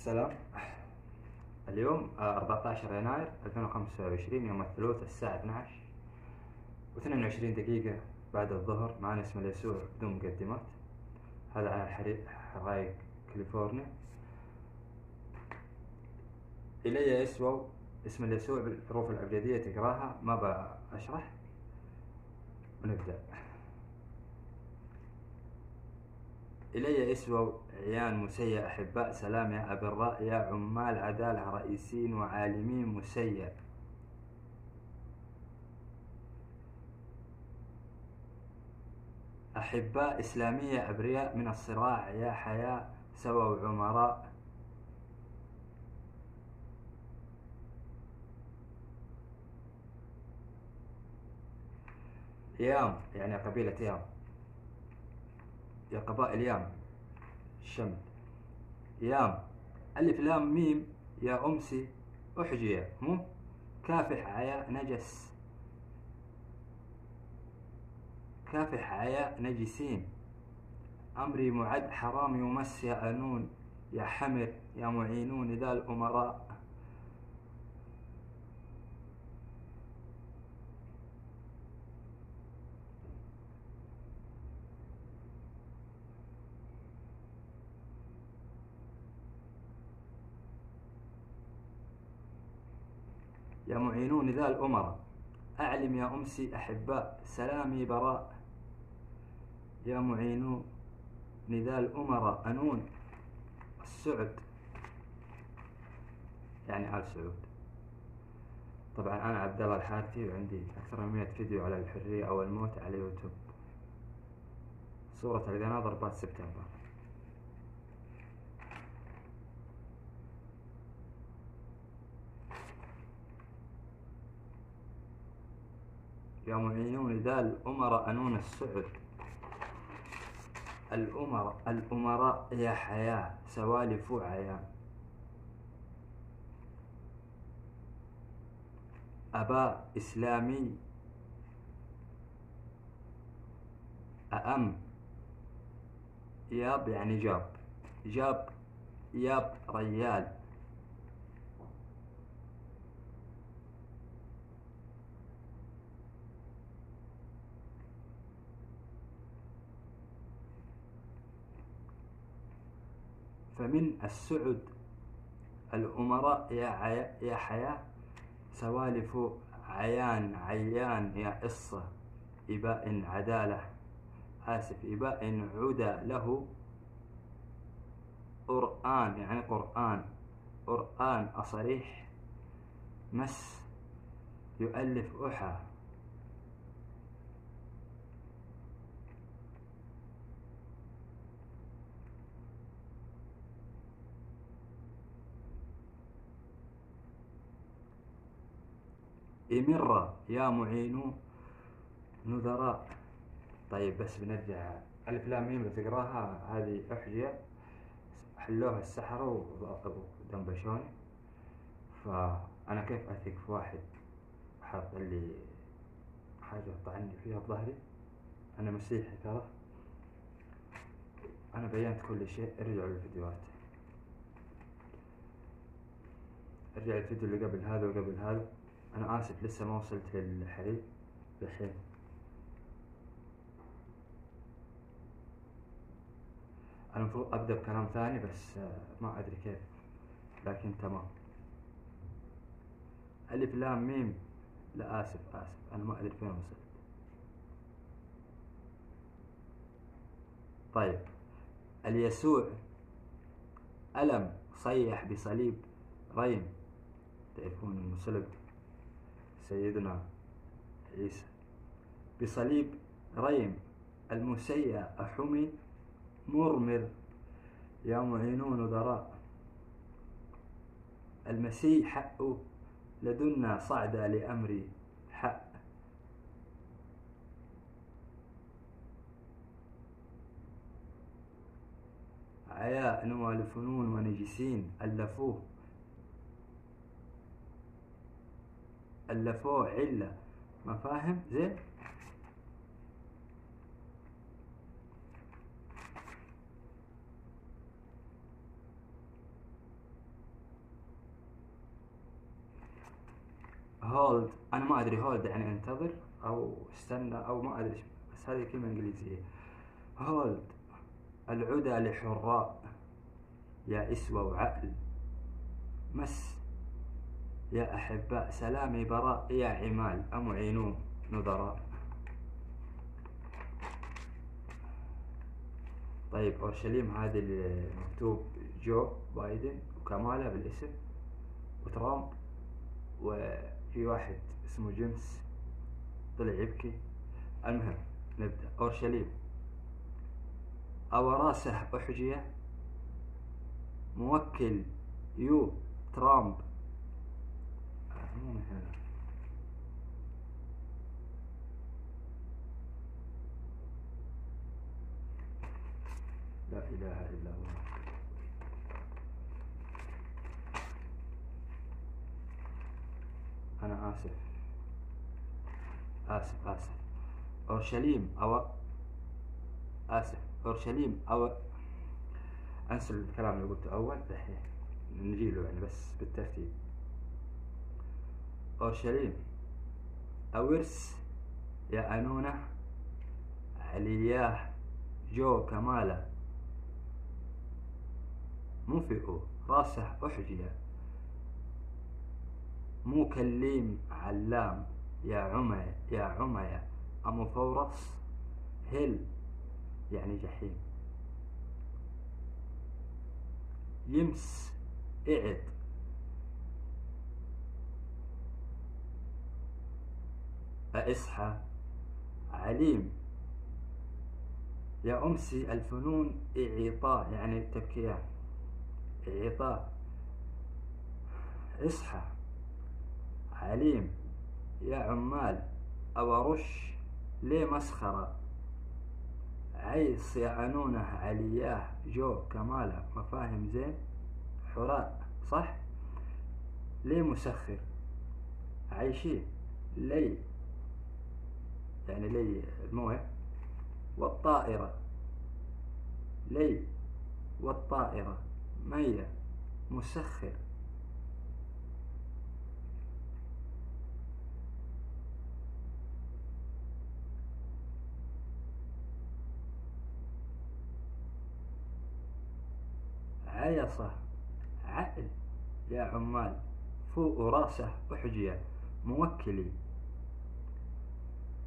السلام. اليوم 14 يناير 2025 يوم الثلاثاء الساعة 12 و22 دقيقة بعد الظهر. معنا اسم اليسوع بدون مقدمات. هذا على حرائق كاليفورنيا. إلي اسم اليسوع بالحروف الأبجدية تقراها، ما بأشرح ونبدأ. إلي يسوع عيان مسيا أحباء سلام يا أبراء يا عمال عدالة رئيسين وعالمين مسيا. أحباء إسلامية أبرياء من الصراع يا حياة سوى وعمراء. يام يعني قبيلة يام، يا قبائل يام الشمل. يام ألف لام ميم يا أمسي أحجية مو كافح عياء نجس، كافح عياء نجسين. أمري معد حرام يمس يا أنون يا حمر يا معينون ذا الأمراء. يا معينون ذا الأمراء أعلم يا أمسي أحباء سلامي براء. يا معينون ذا الأمراء أنون السعد يعني آل سعود. طبعا أنا عبد الله الحارثي وعندي أكثر من 100 فيديو على الحرية أو الموت على يوتيوب. صورة القناة ضربات سبتمبر. يا معينون ذا الأمراء أنون السعد. الأمراء يا حياة سوالف عيان. أباء إسلامي أأم ياب يعني جاب ياب ريال. فمن السعد الأمراء يا حياة سوالف عيان يا قصة إباء عدالة آسف إباء عدا له قرآن يعني قرآن أصريح مس يؤلف أحا. إمرة يا معينو نذراء. طيب بس بنرجع ألف لام ميم بتقراها هذه أحجية حلوها السحرة ودنبشوني. فأنا كيف أثق في واحد حاط لي حاجة طعني فيها بظهري؟ أنا مسيحي ترى، أنا بينت كل شيء. ارجعوا للفيديوهات، ارجع الفيديو اللي قبل هذا وقبل هذا. أنا آسف لسه ما وصلت للحريق بالحين. أنا المفروض أبدأ بكلام ثاني بس ما أدري كيف، لكن تمام. ألف لام ميم لا آسف أنا ما أدري فين وصلت. طيب اليسوع ألم صيح بصليب ريم. تعرفون المصلب سيدنا عيسى بصليب ريم. المسيا أحمي مرمر يا معينون ذراء. المسيح حقه لدنا صعد لأمري حق. عياء نوال فنون ونجسين ألفوه علة مفاهيم زين. هولد، أنا ما أدري هولد يعني انتظر أو استنى أو ما أدري، بس هذه كلمة إنجليزية. هولد العدا لحراء يا إسوة وعقل، مس يا أحباء سلامي براء، يا عمال أمعينون نظراء. طيب أورشليم هذه اللي مكتوب جو بايدن وكمالة بالاسم وترامب، وفي واحد اسمه جيمس طلع يبكي. المهم نبدأ. أورشليم أو راسه أحجية، موكل يو ترامب. مو من هنا. لا إله إلا الله. أنا آسف آسف آسف. أورشليم أو آسف أورشليم أو أنسى الكلام اللي قلته أول، دحين نجيله يعني بس بالترتيب. أورشليم أورس يا أنونة علياه جو كمالة، مفئو راسه أحجية، مو كليم علام يا عمي يا عمي أمو فورص هل يعني جحيم. يمس إعد أصحى عليم يا أمسي الفنون إعطاء يعني التبكيان إعطاء. اصحى عليم يا عمال أورش ليه مسخرة، عيص يا أنونه علياه جو كماله مفاهيم زين حراء صح، ليه مسخر عايشين لي يعني لي المويه، والطائرة لي والطائرة مية مسخر. عيصة عقل يا عمال فوق راسه أحجية، موكلي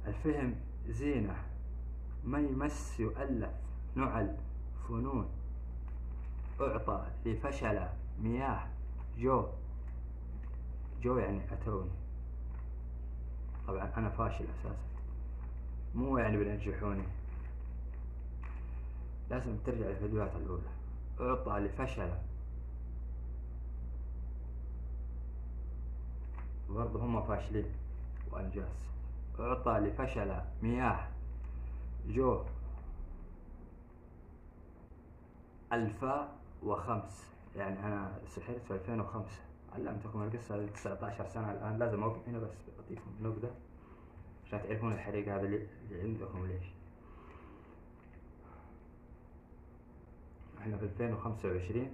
الفهم زينة، ما يمس يؤلف نعل فنون، أعطى لفشل مياه جو. جو يعني أتوني، طبعا أنا فاشل أساسا، مو يعني بنجحوني، لازم ترجع للفيديوهات الأولى. أعطى لفشل برضه هم فاشلين وأنجاز. أعطى لفشل مياه جو 2005، يعني أنا سحرت في 2005، علمتكم القصة 19 سنة الآن. لازم أوقف هنا بس أعطيكم نبذة عشان تعرفون الحريق هذا اللي عندكم ليش. احنا في 2025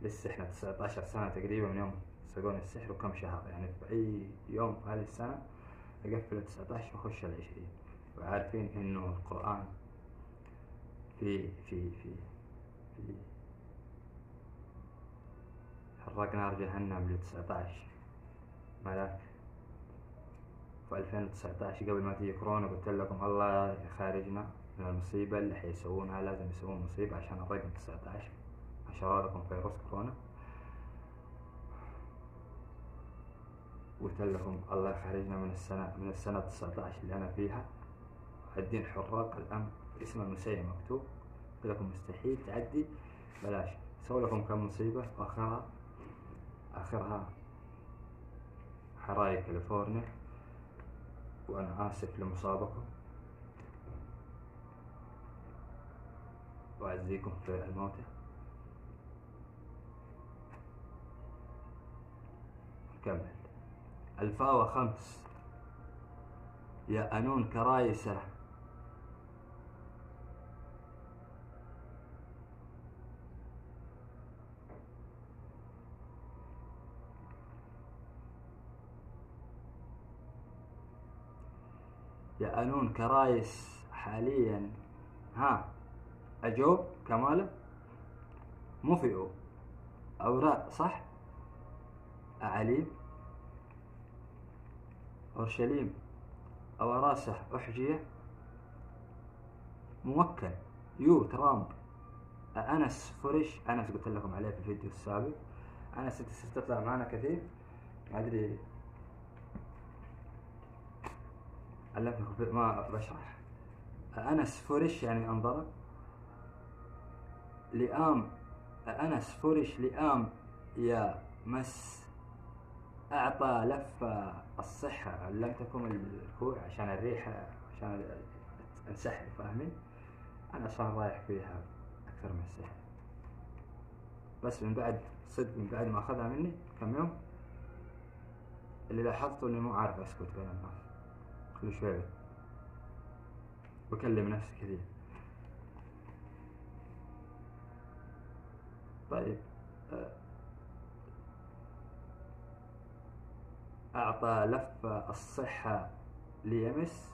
لسه احنا 19 سنة تقريبا من يوم سقون السحر وكم شهر، يعني في أي يوم في هذه السنة أقفل 19 وأخش 20، وعارفين إنه القرآن في حرق نار جهنم ل19 ملاك. في 2019 قبل ما تيجي كورونا قلت لكم الله يخارجنا من المصيبة اللي حيسوونها، لازم يسوون مصيبة عشان الرقم 19 عشان لكم فيروس كورونا. قلت لكم الله يخرجنا من السنة 19 اللي أنا فيها. الدين حراق الأمن اسم المسيح مكتوب، قلت لكم مستحيل تعدي، بلاش. سووا لكم كم مصيبة آخرها حرايق كاليفورنيا، وأنا آسف لمصابكم وأعزيكم في الموتى. كمل. 2005 يا أنون كرايسة يأنون كرايس حاليا. ها أجوب كماله مفئوا أوراق صح. أعليم أورشليم أوراسه أحجية موكل يو ترامب أنس فرش. أنس قلت لكم عليه في الفيديو السابق. أنس تطلع معنا كثير ما أدري علمتكم ما بشرح. أنس فرش يعني انضرب. لئام أنس فرش لئام يا مس أعطى لفة الصحة. علمتكم الكوع عشان الريحة عشان السحر فاهمين. أنا صار رايح فيها أكثر من السحر بس من بعد صدق من بعد ما أخذها مني كم يوم اللي لاحظته إني مو عارف أسكت بين الناس. كل شوي بكلم نفسي كثير. طيب أعطى لفة الصحة ليمس.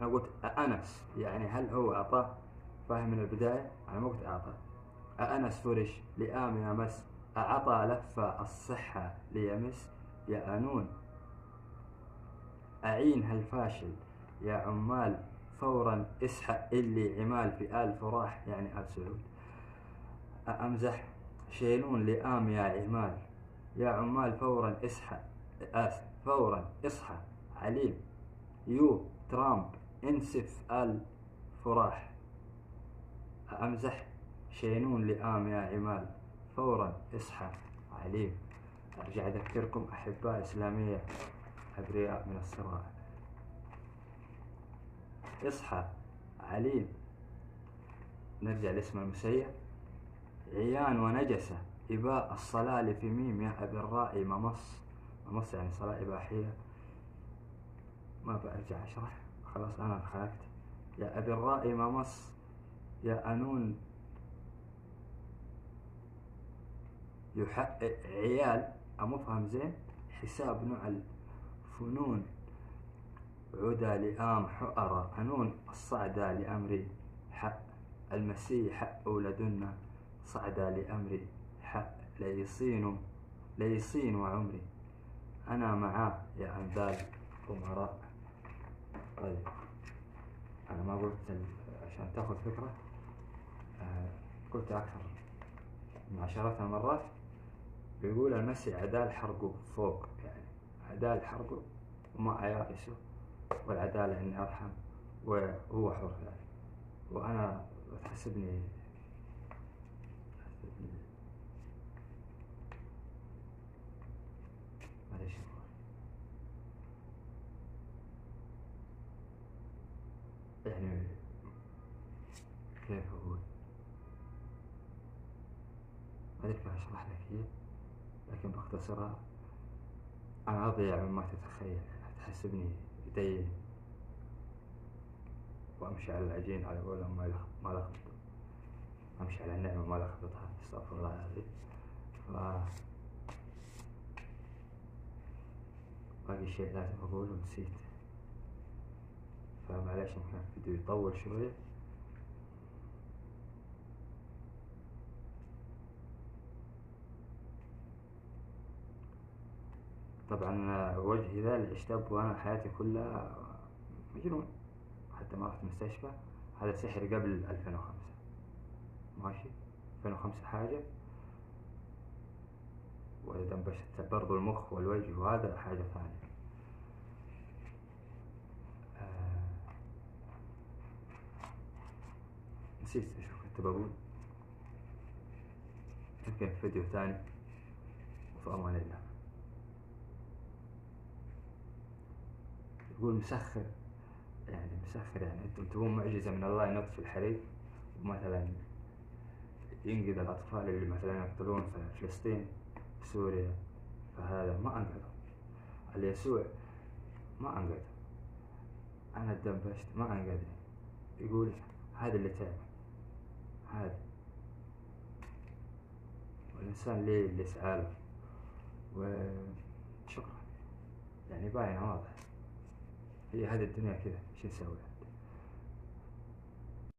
أنا قلت أنس يعني هل هو أعطاه فاهم من البداية. أنا ما قلت أعطى. أنس فرش لئام يمس أعطى لفة الصحة ليمس. يأنون أعين هالفاشل يا عمال فورا اسحق اللي عمال في آل فراح يعني آل سعود. أمزح شيلون لئام يا عمال يا عمال فورا اسحق فورا اصحى عليم يو ترامب انسف آل فراح. أمزح شينون لئام يا عمال فورا اصحى عليم. أرجع أذكركم أحباء إسلامية أبرياء من الصراع. اصحى عليم. نرجع لاسم المسيح. عيان ونجسة إباء الصلاة في ميم يا أبي الرائي ممص. ممص يعني صلاة إباحية. ما برجع أشرح خلاص أنا خلقت. يا أبي الرائي ممص يا أنون يحقق عيال أمفهم زين حساب نوع الفنون عدا لئام حؤرة أنون الصعدة لأمري حق المسيح حق ولدنا صعدة لأمري حق ليصين وعمري أنا معاه يا أنذال أمراء. طيب أنا ما قلت عشان تأخذ فكرة قلت أكثر من عشرات المرات. بيقول المسيح عدال حرقه فوق يعني عدال حرقه وما أيائسه والعدالة إني أرحم وهو حر يعني. وأنا تحسبني معليش يعني كيف أقول ما أدري كيف أشرح لك هي لكن باختصرها. أنا أضيع مما تتخيل. تحسبني يدين وأمشي على العجين على قولهم ما لخبط. أمشي على النعمة ما لخبطها استغفر الله العظيم. باقي شيء لازم أقوله نسيت فمعليش ممكن الفيديو يطول شوية. طبعا وجهي ذا اللي اشتب وأنا حياتي كلها مجنون حتى ما رحت مستشفى. هذا سحر قبل 2005 ماشي 2005 حاجة ودنبشت برضو المخ والوجه وهذا حاجة ثانية. نسيت ايش كنت بقول. يمكن في فيديو ثاني وفي أمان الله. يقول مسخر يعني انتم تبون معجزة من الله ينط في الحريق ومثلا ينقذ الأطفال اللي مثلا يقتلون في فلسطين في سوريا. فهذا ما أنقذه. اليسوع ما أنقذه. أنا اتدنبشت ما أنقذني. يقول هذا اللي تعب هذا والإنسان ليه اللي سعاله وشكرا يعني باينة واضح. هي هذه الدنيا كذا، ايش نسوي؟